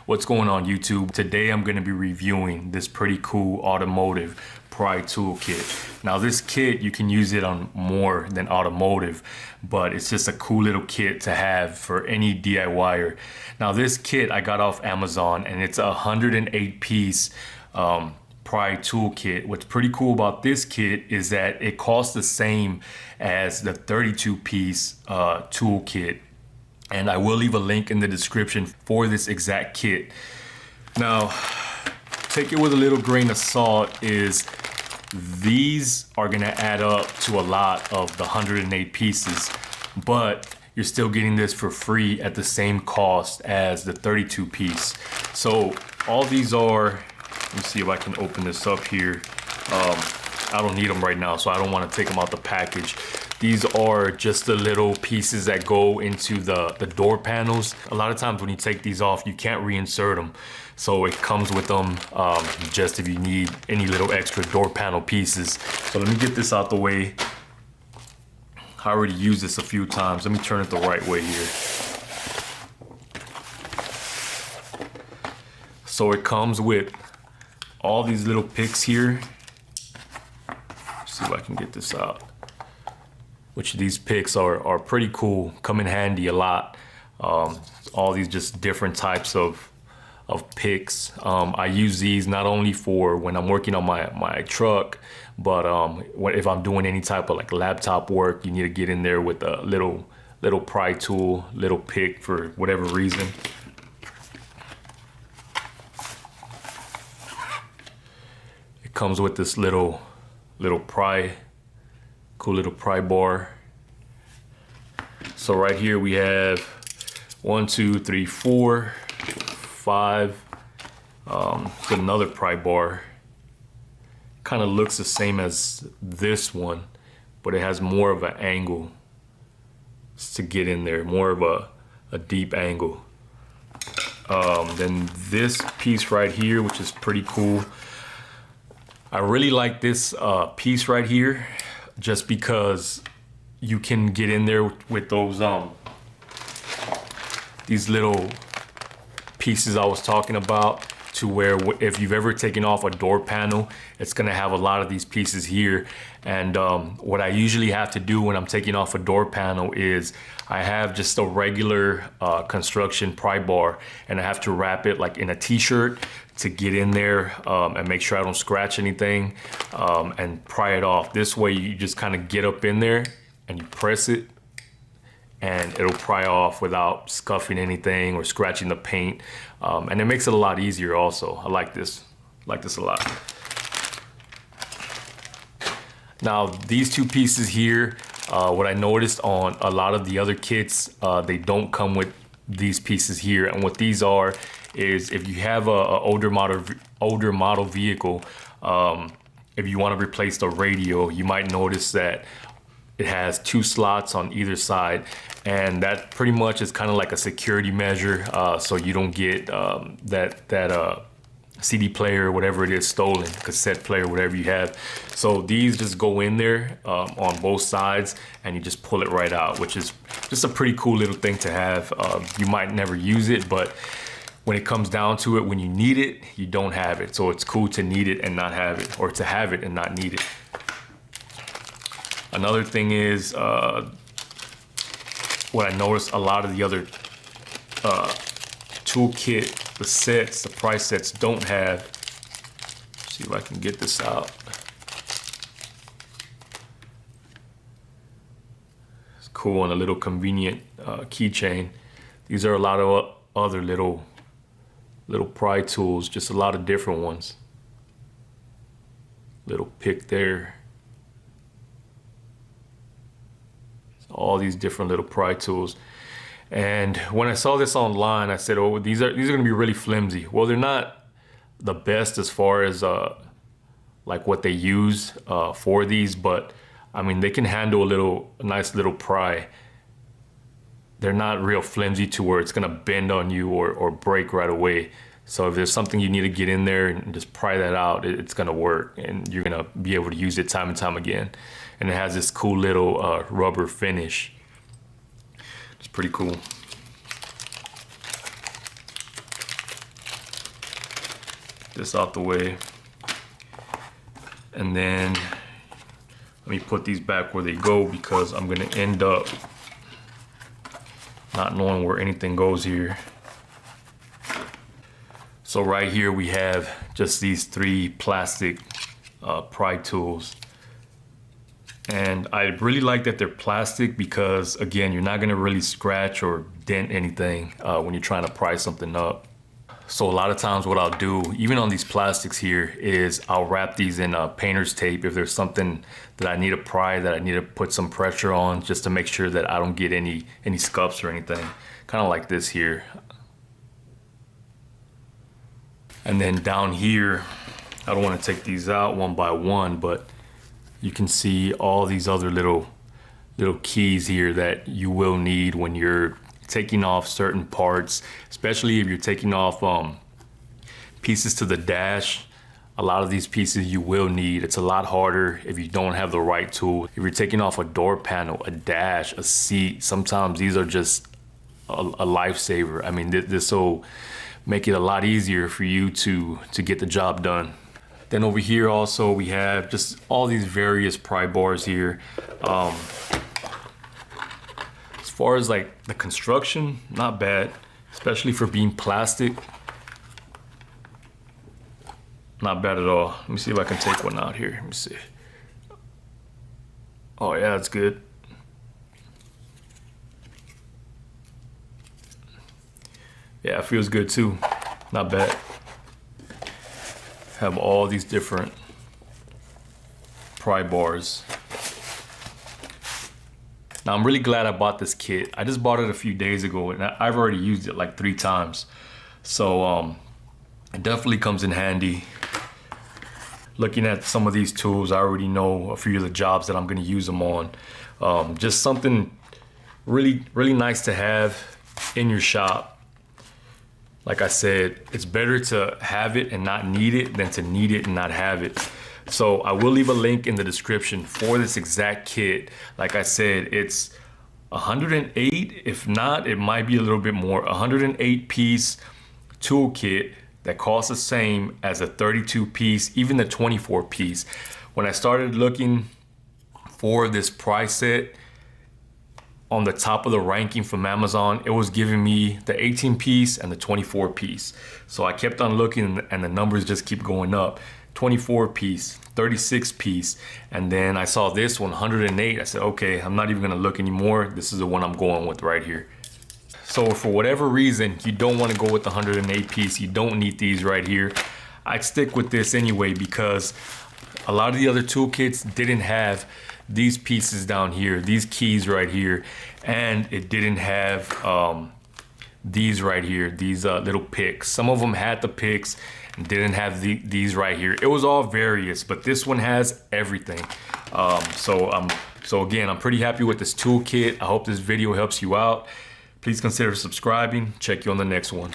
What's going on, YouTube? Today I'm going to be reviewing this pretty cool automotive pry toolkit. Now this kit, you can use it on more than automotive, but it's just a cool little kit to have for any DIYer. Now this kit I got off Amazon, and it's a 108 piece pry toolkit. What's pretty cool about this kit is that it costs the same as the 32 piece toolkit. And I will leave a link in the description for this exact kit. Now, take it with a little grain of salt, is these are gonna add up to a lot of the 108 pieces, but you're still getting this for free at the same cost as the 32 piece. So all these are, let me see if I can open this up here. I don't need them right now, so I don't wanna take them out the package. These are just the little pieces that go into the door panels. A lot of times when you take these off, you can't reinsert them. So it comes with them just if you need any little extra door panel pieces. So let me get this out the way. I already used this a few times. Let me turn it the right way here. So it comes with all these little picks here. Let's see if I can get this out. Which these picks are pretty cool, come in handy a lot. All these just different types of picks. I use these not only for when I'm working on my truck, but if I'm doing any type of like laptop work, you need to get in there with a little pry tool, little pick for whatever reason. It comes with this little pry. Cool little pry bar. So right here we have 1, 2, 3, 4, 5. Another pry bar. Kind of looks the same as this one, but it has more of an angle to get in there, more of a deep angle. Then this piece right here, which is pretty cool. I really like this piece right here, just because you can get in there with those these little pieces I was talking about, to where if you've ever taken off a door panel, it's gonna have a lot of these pieces here. And what I usually have to do when I'm taking off a door panel is I have just a regular construction pry bar, and I have to wrap it like in a t-shirt to get in there and make sure I don't scratch anything and pry it off. This way you just kind of get up in there and you press it, and it'll pry off without scuffing anything or scratching the paint. And it makes it a lot easier also. I like this a lot. Now these two pieces here, what I noticed on a lot of the other kits, they don't come with these pieces here. And what these are is, if you have a older model vehicle, if you want to replace the radio, you might notice that it has 2 slots on either side, and that pretty much is kind of like a security measure, so you don't get that CD player or whatever it is stolen, cassette player, whatever you have. So these just go in there on both sides, and you just pull it right out, which is just a pretty cool little thing to have. You might never use it, but when it comes down to it, when you need it, you don't have it. So it's cool to need it and not have it, or to have it and not need it. Another thing is, what I noticed a lot of the other toolkit, the sets, the price sets don't have. Let's see if I can get this out. It's cool, on a little convenient keychain. These are a lot of other little pry tools, just a lot of different ones. Little pick there. All these different little pry tools. And when I saw this online, I said, oh, these are gonna be really flimsy. Well, they're not the best as far as like what they use for these, but I mean, they can handle a nice little pry. They're not real flimsy to where it's gonna bend on you or break right away. So if there's something you need to get in there and just pry that out, it's gonna work, and you're gonna be able to use it time and time again. And it has this cool little rubber finish. It's pretty cool. this out the way. And then let me put these back where they go, because I'm gonna end up not knowing where anything goes here. So right here we have just these 3 plastic pry tools. And I really like that they're plastic, because again, you're not gonna really scratch or dent anything when you're trying to pry something up. So a lot of times what I'll do, even on these plastics here, is I'll wrap these in painter's tape if there's something that I need to pry, that I need to put some pressure on, just to make sure that I don't get any scuffs or anything. Kind of like this here. And then down here, I don't want to take these out one by one, but you can see all these other little keys here that you will need when you're taking off certain parts, especially if you're taking off pieces to the dash. A lot of these pieces you will need. It's a lot harder if you don't have the right tool. If you're taking off a door panel, a dash, a seat, sometimes these are just a lifesaver. I mean, this will make it a lot easier for you to get the job done. Then over here also we have just all these various pry bars here. As far as like the construction, not bad, especially for being plastic. Not bad at all. Let me see if I can take one out here. Let me see. Oh yeah, that's good. Yeah, it feels good too. Not bad. Have all these different pry bars. Now I'm really glad I bought this kit. I just bought it a few days ago and I've already used it like 3 times. So it definitely comes in handy. Looking at some of these tools, I already know a few of the jobs that I'm gonna use them on. Just something really nice to have in your shop. Like I said, it's better to have it and not need it than to need it and not have it. So I will leave a link in the description for this exact kit. Like I said, it's 108, if not, it might be a little bit more. 108 piece tool kit that costs the same as a 32 piece, even the 24 piece. When I started looking for this pry set, on the top of the ranking from Amazon, it was giving me the 18 piece and the 24 piece. So I kept on looking and the numbers just keep going up. 24 piece, 36 piece, and then I saw this one, 108. I said, okay, I'm not even gonna look anymore. This is the one I'm going with right here. So for whatever reason, you don't wanna go with the 108 piece, you don't need these right here, I'd stick with this anyway, because a lot of the other toolkits didn't have these pieces down here, these keys right here, and it didn't have these right here, these little picks. Some of them had the picks and didn't have these right here. It was all various, but this one has everything. So again, I'm pretty happy with this toolkit. I hope this video helps you out. Please consider subscribing. Check you on the next one.